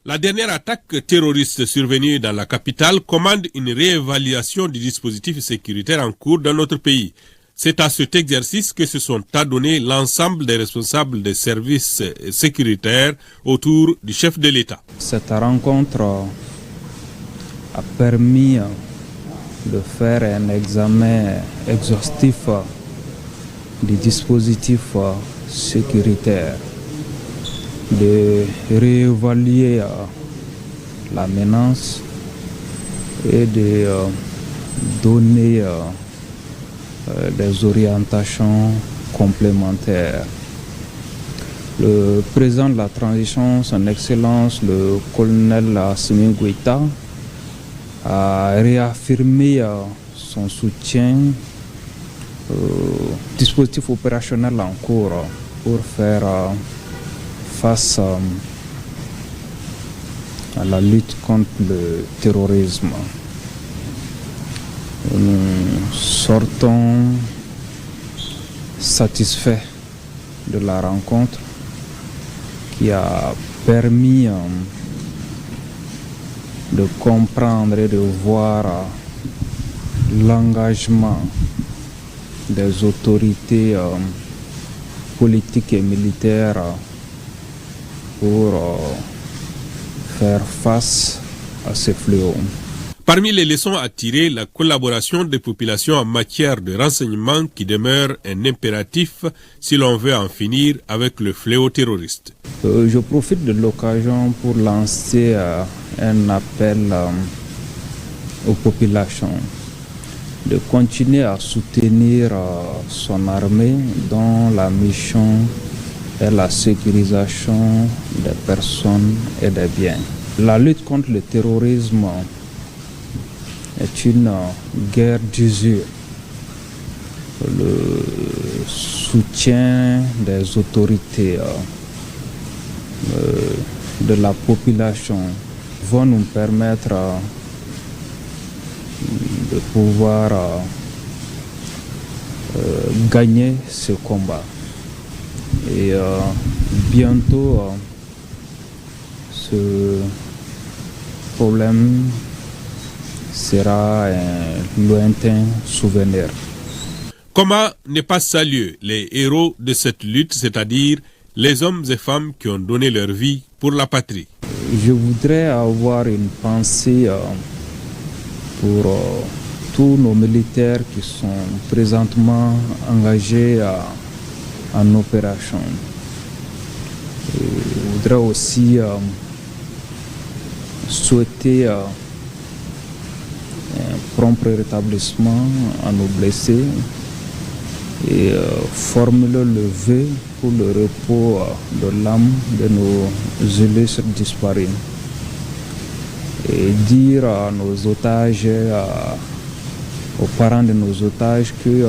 La dernière attaque terroriste survenue dans la capitale commande une réévaluation du dispositif sécuritaire en cours dans notre pays. C'est à cet exercice que se sont adonnés l'ensemble des responsables des services sécuritaires autour du chef de l'État. Cette rencontre a permis de faire un examen exhaustif du dispositif sécuritaire, de réévaluer la menace et de donner des orientations complémentaires. Le président de la transition, son Excellence le colonel Assimi Goïta, a réaffirmé son soutien au dispositif opérationnel en cours pour faire face à la lutte contre le terrorisme. Nous sortons satisfaits de la rencontre qui a permis de comprendre et de voir l'engagement des autorités politiques et militaires pour faire face à ces fléaux. Parmi les leçons à tirer, la collaboration des populations en matière de renseignement qui demeure un impératif si l'on veut en finir avec le fléau terroriste. Je profite de l'occasion pour lancer un appel aux populations de continuer à soutenir son armée dont la mission est la sécurisation des personnes et des biens. La lutte contre le terrorisme est une guerre d'usure. Le soutien des autorités, de la population vont nous permettre de pouvoir gagner ce combat. Et bientôt, ce problème sera un lointain souvenir. Comment ne pas saluer les héros de cette lutte, c'est-à-dire les hommes et femmes qui ont donné leur vie pour la patrie? Je voudrais avoir une pensée pour tous nos militaires qui sont présentement engagés en opération. Je voudrais aussi souhaiter un prompt rétablissement à nos blessés et formuler le vœu pour le repos de l'âme de nos illustres disparus. Et dire à nos otages, aux parents de nos otages que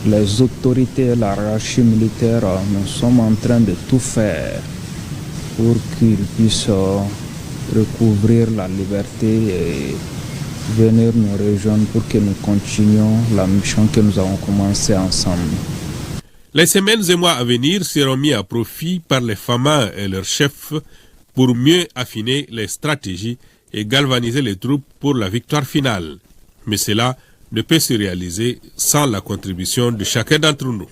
les autorités et la hiérarchie militaire, nous sommes en train de tout faire pour qu'ils puissent recouvrir la liberté et venir nous rejoindre pour que nous continuions la mission que nous avons commencée ensemble. Les semaines et mois à venir seront mis à profit par les FAMA et leurs chefs pour mieux affiner les stratégies et galvaniser les troupes pour la victoire finale. Mais cela ne peut se réaliser sans la contribution de chacun d'entre nous.